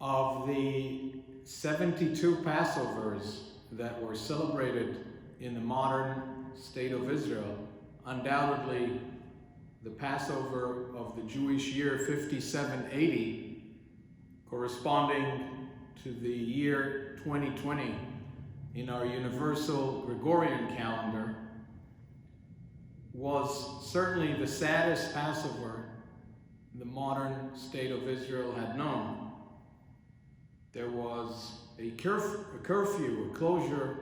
Of the 72 Passovers that were celebrated in the modern state of Israel, undoubtedly the Passover of the Jewish year 5780, corresponding to the year 2020 in our universal Gregorian calendar, was certainly the saddest Passover the modern state of Israel had known. There was a curfew, a closure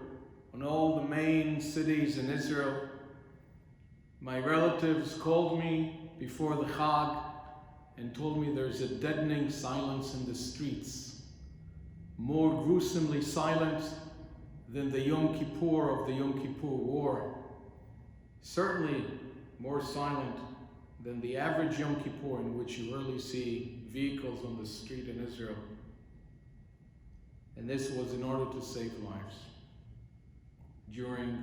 on all the main cities in Israel. My relatives called me before the Chag and told me there's a deadening silence in the streets, more gruesomely silent than the Yom Kippur of the Yom Kippur War. Certainly more silent than the average Yom Kippur, in which you rarely see vehicles on the street in Israel. And this was in order to save lives during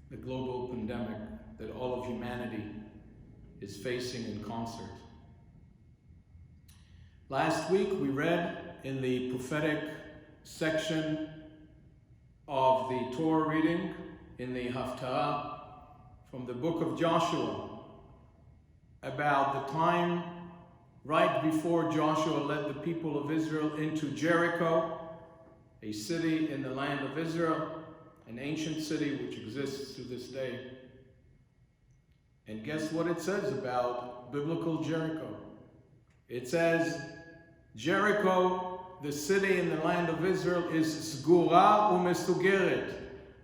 the global pandemic that all of humanity is facing in concert. Last week we read in the prophetic section of the Torah reading in the Haftarah from the book of Joshua about the time right before Joshua led the people of Israel into Jericho, a city in the land of Israel, an ancient city which exists to this day. And guess what it says about biblical Jericho? It says, Jericho, the city in the land of Israel, is sgura umesugeret.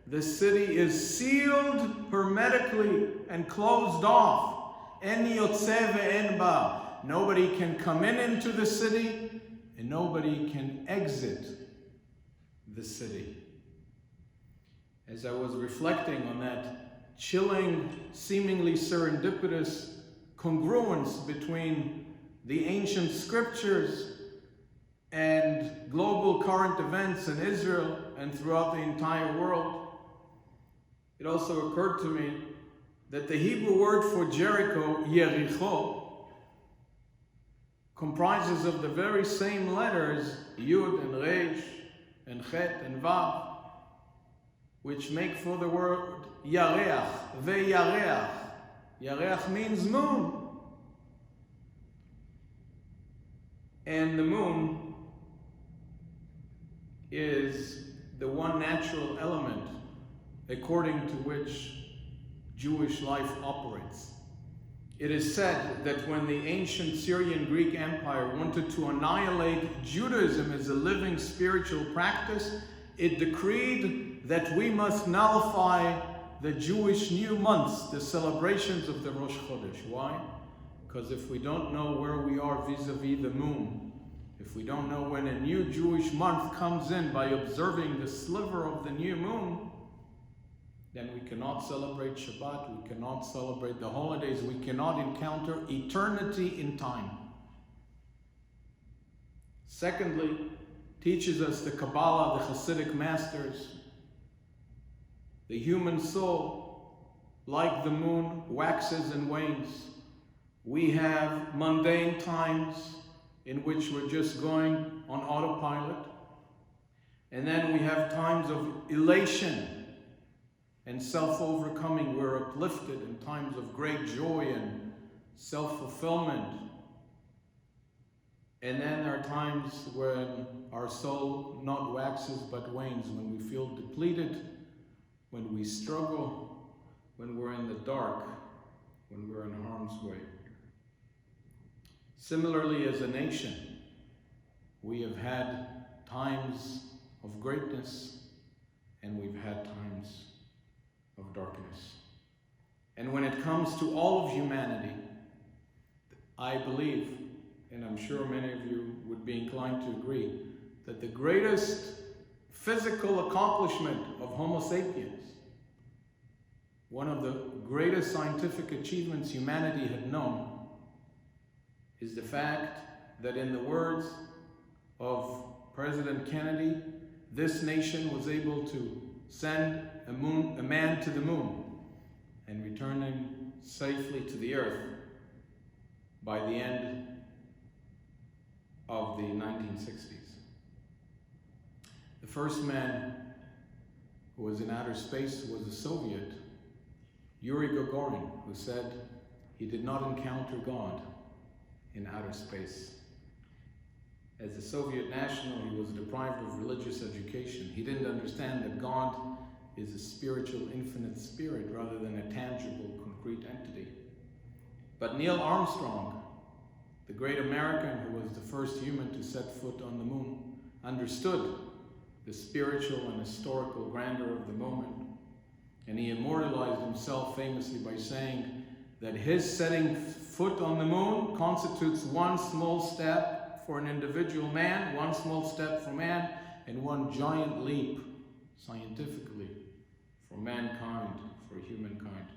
The city is sealed hermetically and closed off. En yotze ve'en ba. Nobody can come into the city, and nobody can exit the city. As I was reflecting on that chilling, seemingly serendipitous congruence between the ancient scriptures and global current events in Israel and throughout the entire world, it also occurred to me that the Hebrew word for Jericho, Yericho, comprises of the very same letters, Yud and Resh and Chet and Vav, which make for the word Yareach, Ve'yareach. Yareach means moon. And the moon is the one natural element according to which Jewish life operates. It is said that when the ancient Syrian Greek Empire wanted to annihilate Judaism as a living spiritual practice, it decreed that we must nullify the Jewish new months, the celebrations of the Rosh Chodesh. Why? Because if we don't know where we are vis-a-vis the moon, if we don't know when a new Jewish month comes in by observing the sliver of the new moon, then we cannot celebrate Shabbat, we cannot celebrate the holidays, we cannot encounter eternity in time. Secondly, teaches us the Kabbalah, the Hasidic masters, the human soul, like the moon, waxes and wanes. We have mundane times in which we're just going on autopilot. And then we have times of elation and self-overcoming. We're uplifted in times of great joy and self-fulfillment. And then there are times when our soul not waxes but wanes, when we feel depleted, when we struggle, when we're in the dark, when we're in harm's way. Similarly, as a nation, we have had times of greatness and we've had times of darkness. And when it comes to all of humanity, I believe, and I'm sure many of you would be inclined to agree, that the greatest physical accomplishment of Homo sapiens, one of the greatest scientific achievements humanity had known, is the fact that, in the words of President Kennedy, this nation was able to send a man to the moon and return him safely to the earth by the end of the 1960s. The first man who was in outer space was a Soviet, Yuri Gagarin, who said he did not encounter God in outer space. As a Soviet national, he was deprived of religious education. He didn't understand that God is a spiritual, infinite spirit rather than a tangible, concrete entity. But Neil Armstrong, the great American who was the first human to set foot on the moon, understood the spiritual and historical grandeur of the moment. And he immortalized himself famously by saying that his setting foot on the moon constitutes one small step for an individual man, one small step for man, and one giant leap, scientifically, for mankind, for humankind.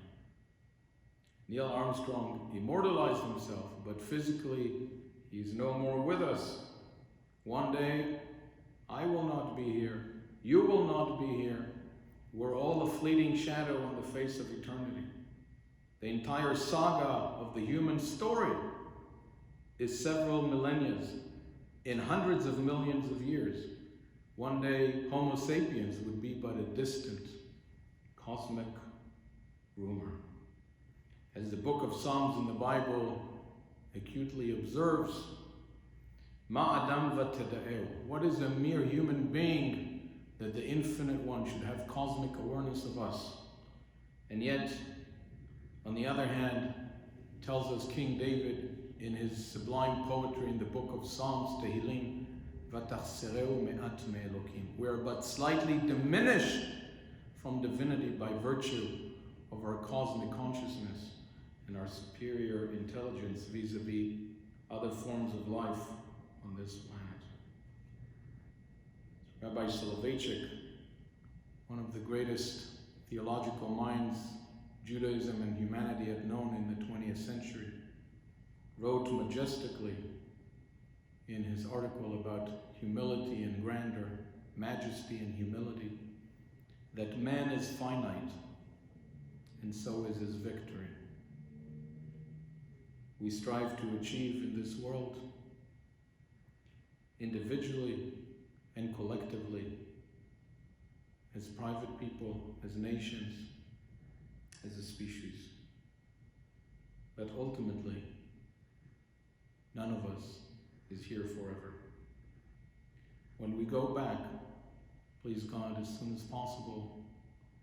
Neil Armstrong immortalized himself, but physically, he's no more with us. One day, I will not be here. You will not be here. We're all a fleeting shadow on the face of eternity. The entire saga of the human story is several millennia, in hundreds of millions of years. One day, Homo sapiens would be but a distant cosmic rumor. As the book of Psalms in the Bible acutely observes, Ma Adam v'teda'eu, what is a mere human being that the Infinite One should have cosmic awareness of us? And yet, on the other hand, tells us King David in his sublime poetry in the book of Psalms, Tehillim, V'tachsereu me'at me'elokim, we are but slightly diminished from divinity by virtue of our cosmic consciousness and our superior intelligence vis-a-vis other forms of life on this planet. Rabbi Soloveitchik, one of the greatest theological minds Judaism and humanity had known in the 20th century, wrote majestically in his article about humility and grandeur, majesty and humility, that man is finite, and so is his victory. We strive to achieve in this world, individually and collectively, as private people, as nations, as a species. But ultimately, none of us is here forever. When we go back, please God, as soon as possible,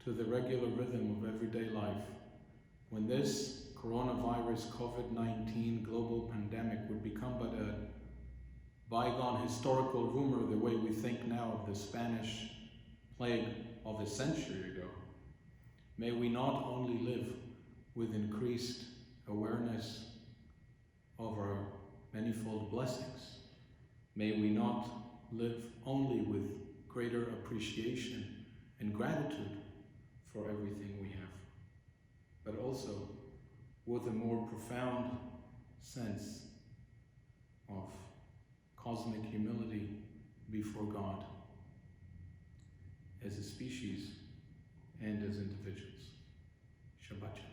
to the regular rhythm of everyday life, when this coronavirus COVID-19 global pandemic would become but a bygone historical rumor the way we think now of the Spanish plague of a century ago, may we not only live with increased awareness of our manifold blessings, may we not live only with greater appreciation and gratitude for everything we have, but also with a more profound sense of cosmic humility before God as a species and as individuals. Shabbat Shalom.